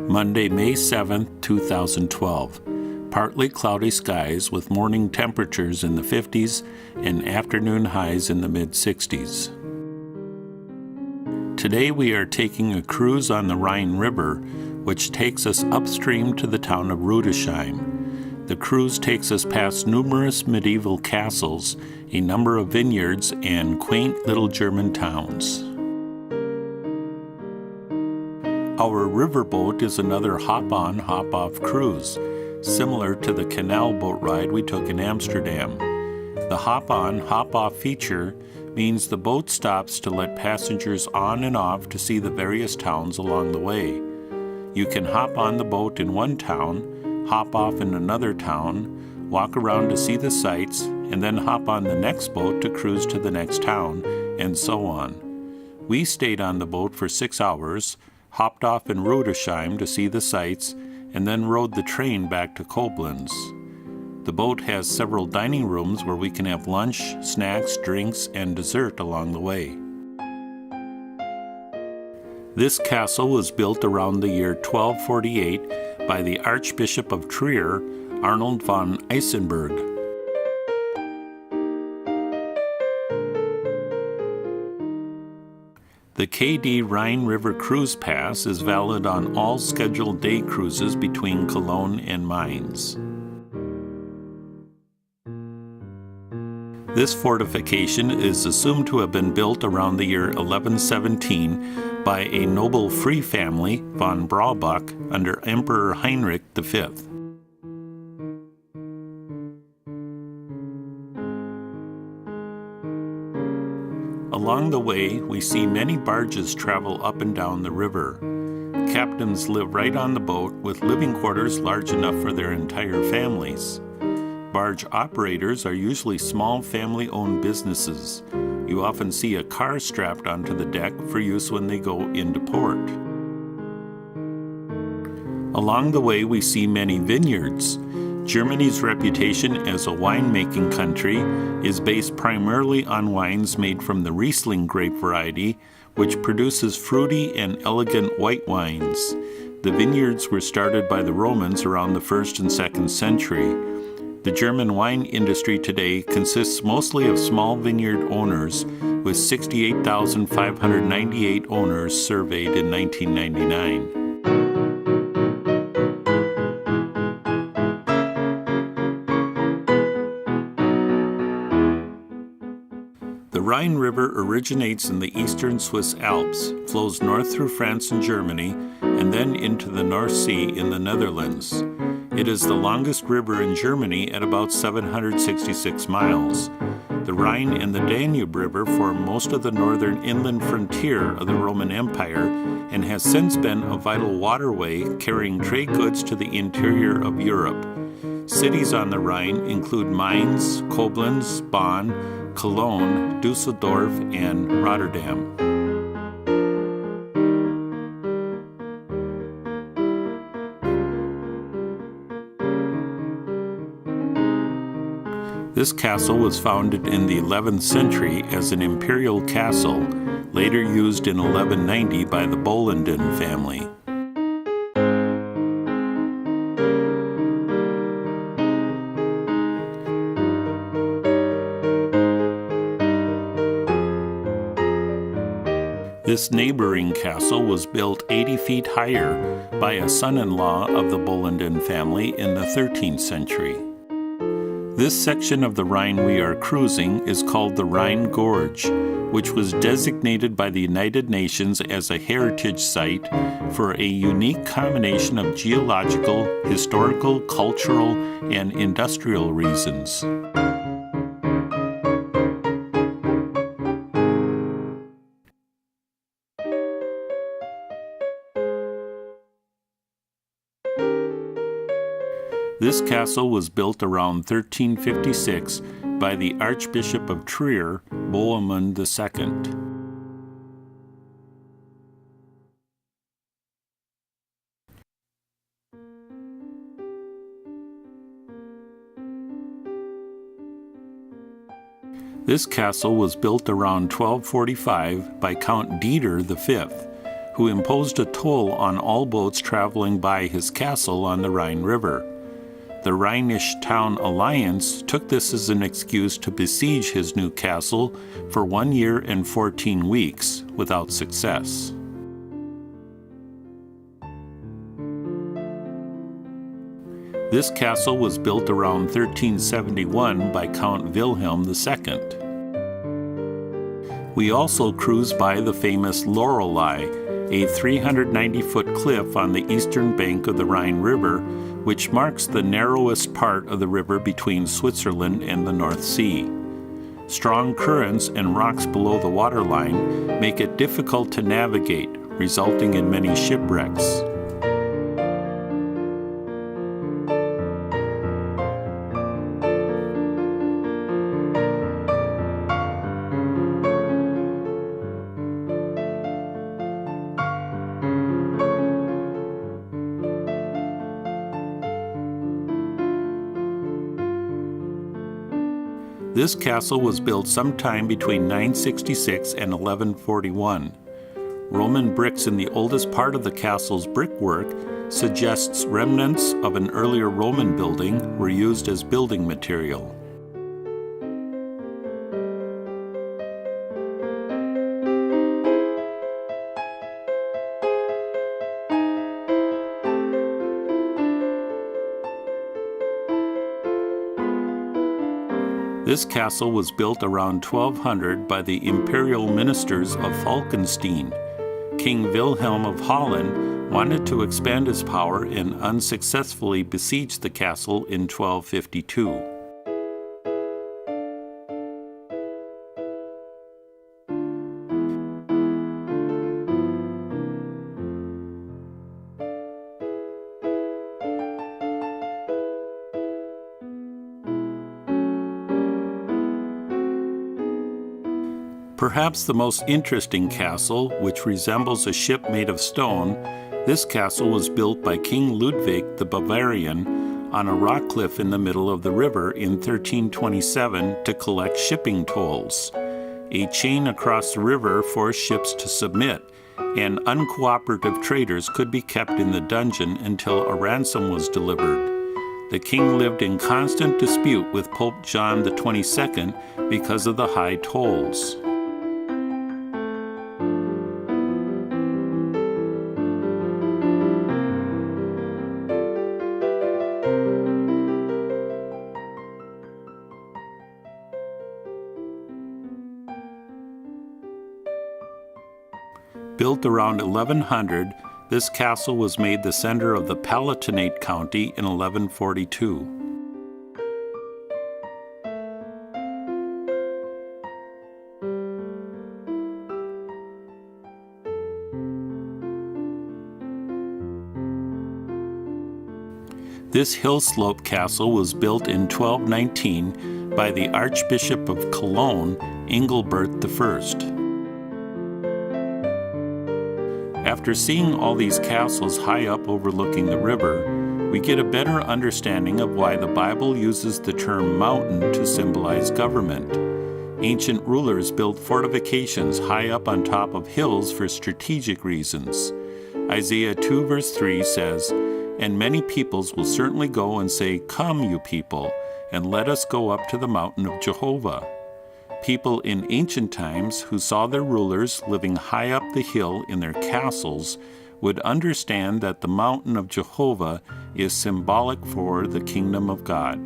Monday, May 7, 2012. Partly cloudy skies with morning temperatures in the 50s and afternoon highs in the mid-60s. Today we are taking a cruise on the Rhine River, which takes us upstream to the town of Rüdesheim. The cruise takes us past numerous medieval castles, a number of vineyards, and quaint little German towns. Our riverboat is another hop-on, hop-off cruise, similar to the canal boat ride we took in Amsterdam. The hop-on, hop-off feature means the boat stops to let passengers on and off to see the various towns along the way. You can hop on the boat in one town, hop off in another town, walk around to see the sights, and then hop on the next boat to cruise to the next town, and so on. We stayed on the boat for 6 hours, hopped off in Rüdesheim to see the sights, and then rode the train back to Koblenz. The boat has several dining rooms where we can have lunch, snacks, drinks, and dessert along the way. This castle was built around the year 1248 by the Archbishop of Trier, Arnold von Eisenberg. The KD Rhine River Cruise Pass is valid on all scheduled day cruises between Cologne and Mainz. This fortification is assumed to have been built around the year 1117 by a noble free family, von Braubuck, under Emperor Heinrich V. Along the way, we see many barges travel up and down the river. Captains live right on the boat with living quarters large enough for their entire families. Barge operators are usually small family-owned businesses. You often see a car strapped onto the deck for use when they go into port. Along the way, we see many vineyards. Germany's reputation as a winemaking country is based primarily on wines made from the Riesling grape variety, which produces fruity and elegant white wines. The vineyards were started by the Romans around the 1st and 2nd century. The German wine industry today consists mostly of small vineyard owners, with 68,598 owners surveyed in 1999. The Rhine River originates in the eastern Swiss Alps, flows north through France and Germany, and then into the North Sea in the Netherlands. It is the longest river in Germany at about 766 miles. The Rhine and the Danube River form most of the northern inland frontier of the Roman Empire and has since been a vital waterway carrying trade goods to the interior of Europe. Cities on the Rhine include Mainz, Koblenz, Bonn, Cologne, Düsseldorf, and Rotterdam. This castle was founded in the 11th century as an imperial castle, later used in 1190 by the Bollenden family. This neighboring castle was built 80 feet higher by a son-in-law of the Bollenden family in the 13th century. This section of the Rhine we are cruising is called the Rhine Gorge, which was designated by the United Nations as a heritage site for a unique combination of geological, historical, cultural, and industrial reasons. This castle was built around 1356 by the Archbishop of Trier, Bohemund II. This castle was built around 1245 by Count Dieter V, who imposed a toll on all boats traveling by his castle on the Rhine River. The Rhinish Town Alliance took this as an excuse to besiege his new castle for 1 year and 14 weeks, without success. This castle was built around 1371 by Count Wilhelm II. We also cruise by the famous Loreley, a 390-foot cliff on the eastern bank of the Rhine River, which marks the narrowest part of the river between Switzerland and the North Sea. Strong currents and rocks below the waterline make it difficult to navigate, resulting in many shipwrecks. This castle was built sometime between 966 and 1141. Roman bricks in the oldest part of the castle's brickwork suggests remnants of an earlier Roman building were used as building material. This castle was built around 1200 by the imperial ministers of Falkenstein. King Wilhelm of Holland wanted to expand his power and unsuccessfully besieged the castle in 1252. Perhaps the most interesting castle, which resembles a ship made of stone, this castle was built by King Ludwig the Bavarian on a rock cliff in the middle of the river in 1327 to collect shipping tolls. A chain across the river forced ships to submit, and uncooperative traders could be kept in the dungeon until a ransom was delivered. The king lived in constant dispute with Pope John XXII because of the high tolls. Built around 1100, this castle was made the center of the Palatinate County in 1142. This hill slope castle was built in 1219 by the Archbishop of Cologne, Engelbert I. After seeing all these castles high up overlooking the river, we get a better understanding of why the Bible uses the term mountain to symbolize government. Ancient rulers built fortifications high up on top of hills for strategic reasons. Isaiah 2 verse 3 says, "And many peoples will certainly go and say, 'Come, you people, and let us go up to the mountain of Jehovah.'" People in ancient times who saw their rulers living high up the hill in their castles would understand that the mountain of Jehovah is symbolic for the kingdom of God.